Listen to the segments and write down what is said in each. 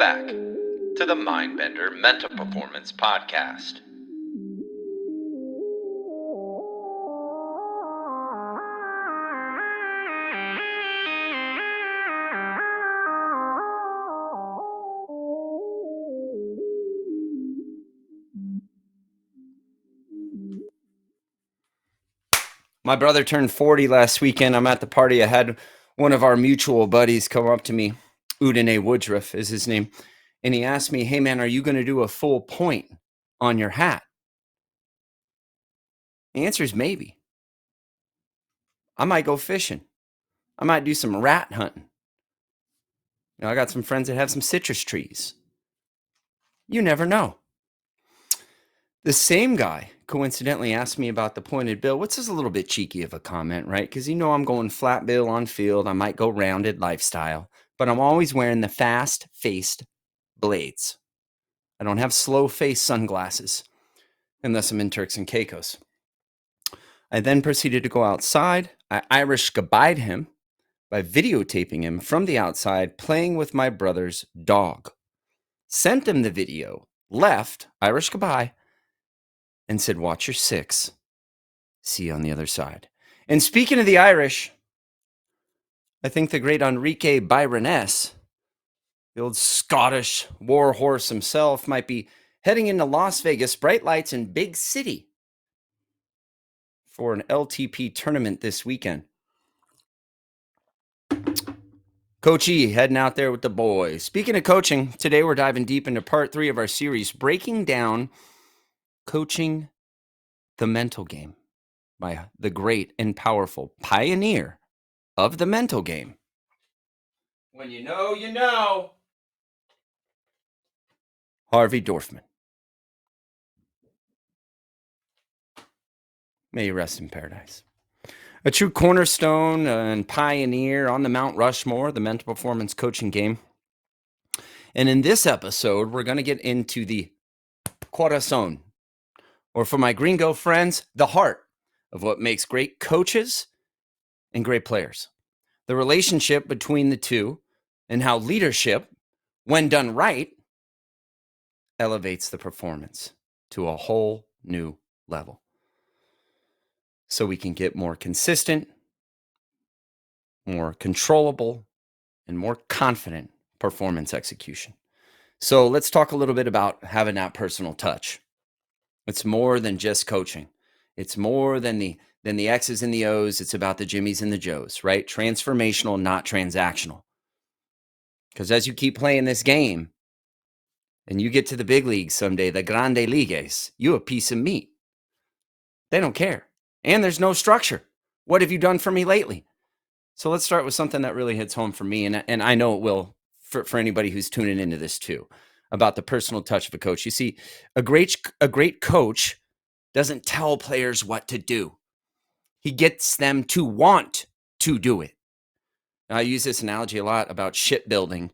back to the Mindbender Mental Performance Podcast. My brother turned 40 last weekend. I'm at the party. I had one of our mutual buddies come up to me. Udine Woodruff is his name. And he asked me, hey, man, are you going to do a full point on your hat? The answer is maybe. I might go fishing. I might do some rat hunting. I got some friends that have some citrus trees. You never know. The same guy coincidentally asked me about the pointed bill, which is a little bit cheeky of a comment, right? Because I'm going flat bill on field. I might go rounded lifestyle, but I'm always wearing the fast-faced blades. I don't have slow-face sunglasses unless I'm in Turks and Caicos. I then proceeded to go outside. I Irish goodbyed him by videotaping him from the outside playing with my brother's dog. Sent him the video, left, Irish goodbye, and said, watch your six. See you on the other side. And speaking of the Irish, I think the great Enrique Byroness, the old Scottish war horse himself, might be heading into Las Vegas, bright lights in big city, for an LTP tournament this weekend. Coach E heading out there with the boys. Speaking of coaching, today we're diving deep into part 3 of our series, breaking down coaching the mental game by the great and powerful pioneer of the mental game. When you know, you know. Harvey Dorfman. May you rest in paradise. A true cornerstone and pioneer on the Mount Rushmore, the mental performance coaching game. And in this episode, we're going to get into the corazón, or for my gringo friends, the heart of what makes great coaches and great players. The relationship between the two and how leadership, when done right, elevates the performance to a whole new level. So we can get more consistent, more controllable, and more confident performance execution. So let's talk a little bit about having that personal touch. It's more than just coaching. It's more than the X's and the O's. It's about the Jimmies and the Joes, right? Transformational, not transactional. Because as you keep playing this game and you get to the big leagues someday, the grande ligas, you a piece of meat. They don't care. And there's no structure. What have you done for me lately? So let's start with something that really hits home for me. And I know it will for anybody who's tuning into this too, about the personal touch of a coach. You see, a great coach doesn't tell players what to do. He gets them to want to do it. Now, I use this analogy a lot about shipbuilding.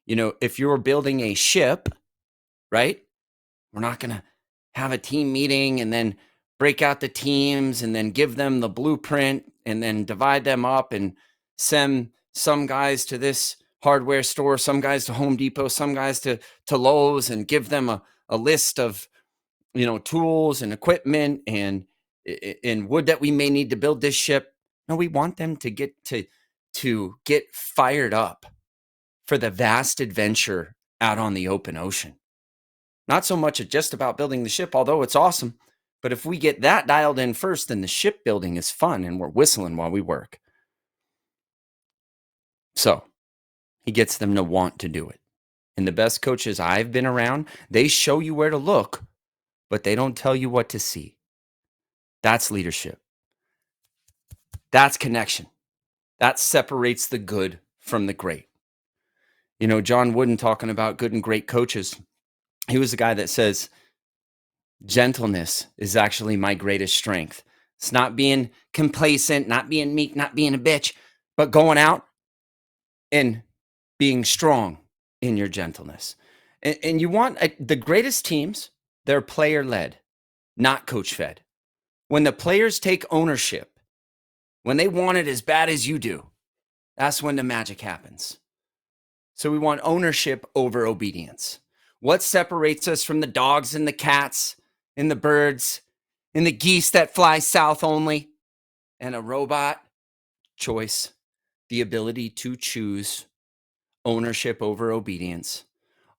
If you're building a ship, right? We're not going to have a team meeting and then break out the teams and then give them the blueprint and then divide them up and send some guys to this hardware store, some guys to Home Depot, some guys to Lowe's, and give them a list of tools and equipment and wood that we may need to build this ship. No, we want them to get fired up for the vast adventure out on the open ocean. Not so much just about building the ship, although it's awesome. But if we get that dialed in first, then the shipbuilding is fun and we're whistling while we work. So he gets them to want to do it. And the best coaches I've been around, they show you where to look, but they don't tell you what to see. That's leadership. That's connection. That separates the good from the great. John Wooden, talking about good and great coaches, he was the guy that says, gentleness is actually my greatest strength. It's not being complacent, not being meek, not being a bitch, but going out and being strong in your gentleness. And you want the greatest teams, they're player-led, not coach-fed. When the players take ownership, when they want it as bad as you do, that's when the magic happens. So we want ownership over obedience. What separates us from the dogs and the cats and the birds and the geese that fly south only and a robot? Choice, the ability to choose ownership over obedience.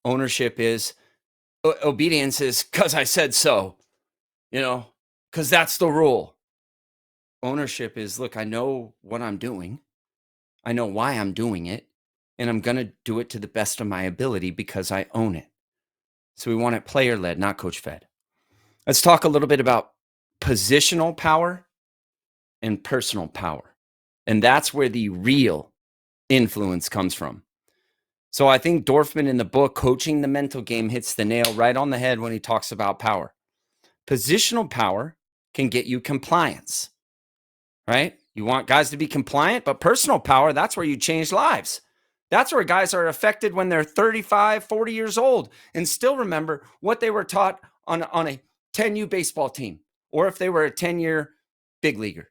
Ownership is obedience is because I said so, because that's the rule. Ownership is, look, I know what I'm doing. I know why I'm doing it, and I'm going to do it to the best of my ability because I own it. So we want it player led, not coach fed. Let's talk a little bit about positional power and personal power. And that's where the real influence comes from. So I think Dorfman in the book, Coaching the Mental Game, hits the nail right on the head when he talks about power. Positional power can get you compliance, right? You want guys to be compliant, but personal power, that's where you change lives. That's where guys are affected when they're 35, 40 years old and still remember what they were taught on a 10U baseball team, or if they were a 10-year big leaguer.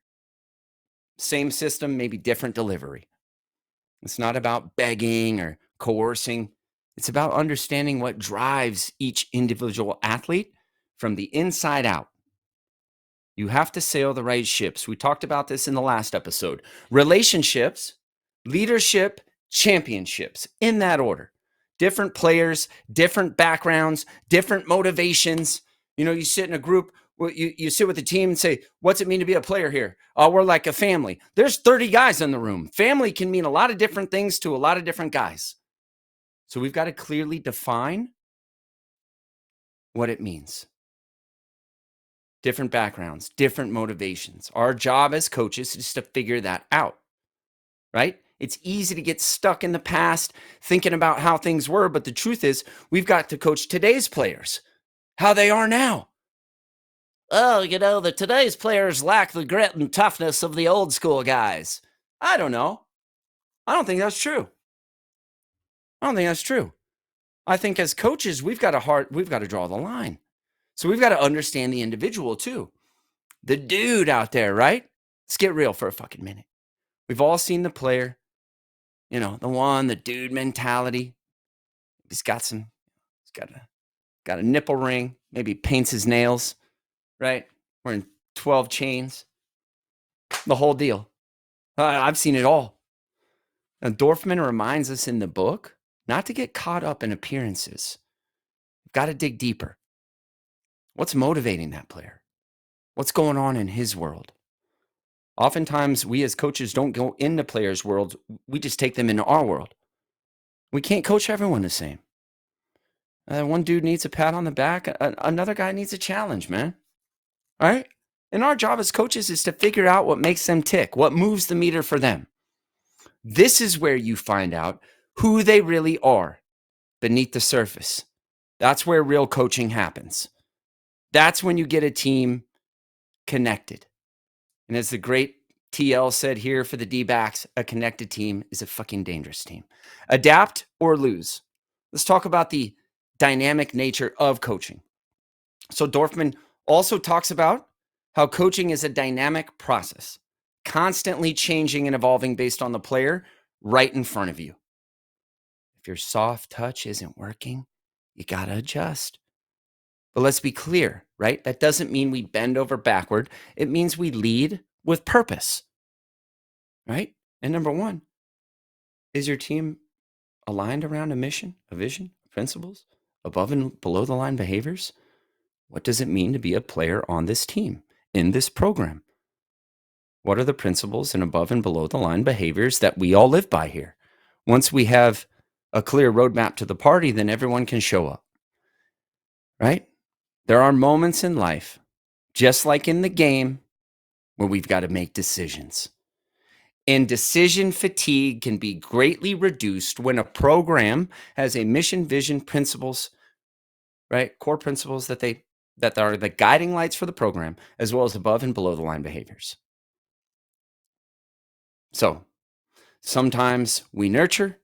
Same system, maybe different delivery. It's not about begging or coercing. It's about understanding what drives each individual athlete from the inside out. You have to sail the right ships. We talked about this in the last episode. Relationships, leadership, championships, in that order. Different players, different backgrounds, different motivations. You sit in a group, you sit with the team and say, what's it mean to be a player here? Oh, we're like a family. There's 30 guys in the room. Family can mean a lot of different things to a lot of different guys. So we've got to clearly define what it means. Different backgrounds, different motivations. Our job as coaches is to figure that out, right? It's easy to get stuck in the past thinking about how things were, but the truth is we've got to coach today's players, how they are now. Oh, the today's players lack the grit and toughness of the old school guys. I don't know. I don't think that's true. I think as coaches, we've got to draw the line. So we've got to understand the individual too. The dude out there, right? Let's get real for a fucking minute. We've all seen the player, the dude mentality. He's got a nipple ring, maybe paints his nails, right? Wearing 12 chains, the whole deal. I've seen it all. Now, Dorfman reminds us in the book not to get caught up in appearances. We've got to dig deeper. What's motivating that player? What's going on in his world? Oftentimes, we as coaches don't go into players' worlds. We just take them into our world. We can't coach everyone the same. One dude needs a pat on the back. Another guy needs a challenge, man. All right? And our job as coaches is to figure out what makes them tick, what moves the meter for them. This is where you find out who they really are beneath the surface. That's where real coaching happens. That's when you get a team connected. And as the great TL said here for the D-backs, a connected team is a fucking dangerous team. Adapt or lose. Let's talk about the dynamic nature of coaching. So Dorfman also talks about how coaching is a dynamic process, constantly changing and evolving based on the player right in front of you. If your soft touch isn't working, you got to adjust. But let's be clear, right? That doesn't mean we bend over backward. It means we lead with purpose, right? And number one, is your team aligned around a mission, a vision, principles, above and below the line behaviors? What does it mean to be a player on this team, in this program? What are the principles and above and below the line behaviors that we all live by here? Once we have a clear roadmap to the party, then everyone can show up, right? There are moments in life, just like in the game, where we've got to make decisions. And decision fatigue can be greatly reduced when a program has a mission, vision, principles, right? Core principles that are the guiding lights for the program, as well as above and below the line behaviors. So sometimes we nurture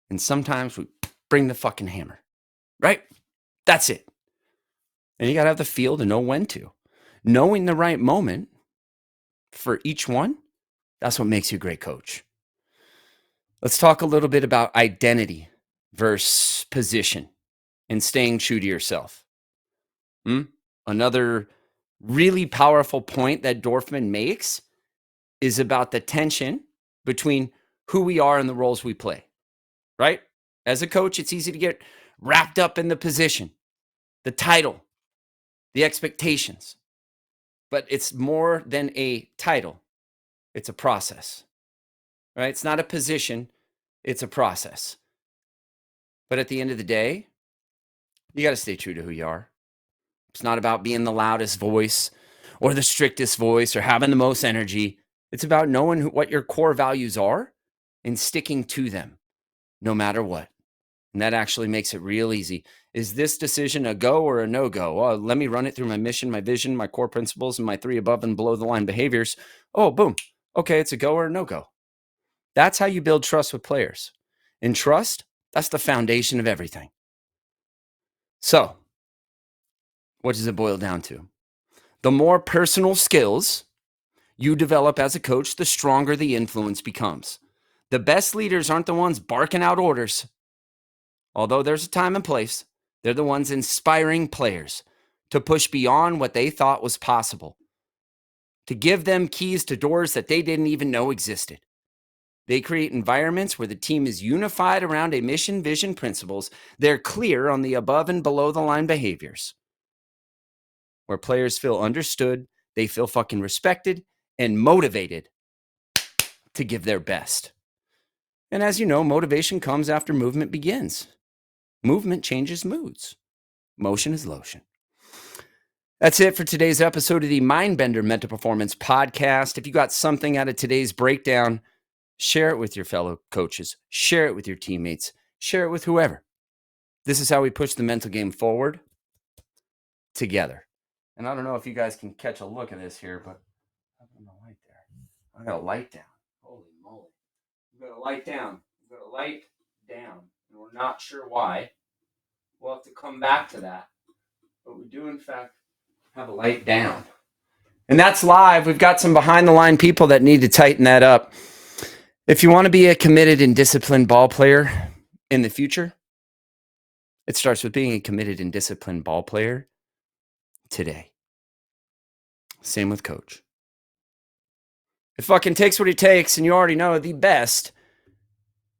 and sometimes we bring the fucking hammer, right? That's it. And you got to have the feel to know when to. Knowing the right moment for each one, that's what makes you a great coach. Let's talk a little bit about identity versus position and staying true to yourself. Another really powerful point that Dorfman makes is about the tension between who we are and the roles we play, right? As a coach, it's easy to get wrapped up in the position, the title, the expectations. But it's more than a title. It's a process, right? It's not a position. It's a process. But at the end of the day, you got to stay true to who you are. It's not about being the loudest voice or the strictest voice or having the most energy. It's about knowing what your core values are and sticking to them no matter what. And that actually makes it real easy. Is this decision a go or a no-go? Well, let me run it through my mission, my vision, my core principles, and my 3 above and below the line behaviors. Oh, boom. Okay, it's a go or a no-go. That's how you build trust with players. And trust, that's the foundation of everything. So, what does it boil down to? The more personal skills you develop as a coach, the stronger the influence becomes. The best leaders aren't the ones barking out orders. Although there's a time and place, they're the ones inspiring players to push beyond what they thought was possible, to give them keys to doors that they didn't even know existed. They create environments where the team is unified around a mission, vision, principles. They're clear on the above and below the line behaviors, where players feel understood, they feel fucking respected and motivated to give their best. And as you know, motivation comes after movement begins. Movement changes moods. Motion is lotion. That's it for today's episode of the Mindbender Mental Performance Podcast. If you got something out of today's breakdown, share it with your fellow coaches. Share it with your teammates. Share it with whoever. This is how we push the mental game forward together. And I don't know if you guys can catch a look at this here, but I don't know light there. I got a light down. Holy moly. We've got a light down. We've got a light down. And we're not sure why. We'll have to come back to that. But we do, in fact, have a light down. And that's live. We've got some behind the line people that need to tighten that up. If you want to be a committed and disciplined ball player in the future, it starts with being a committed and disciplined ball player today. Same with coach. It fucking takes what it takes, and you already know the best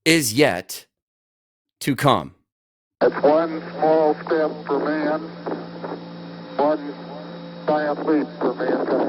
is yet to come. It's one small step for man, one giant leap for mankind.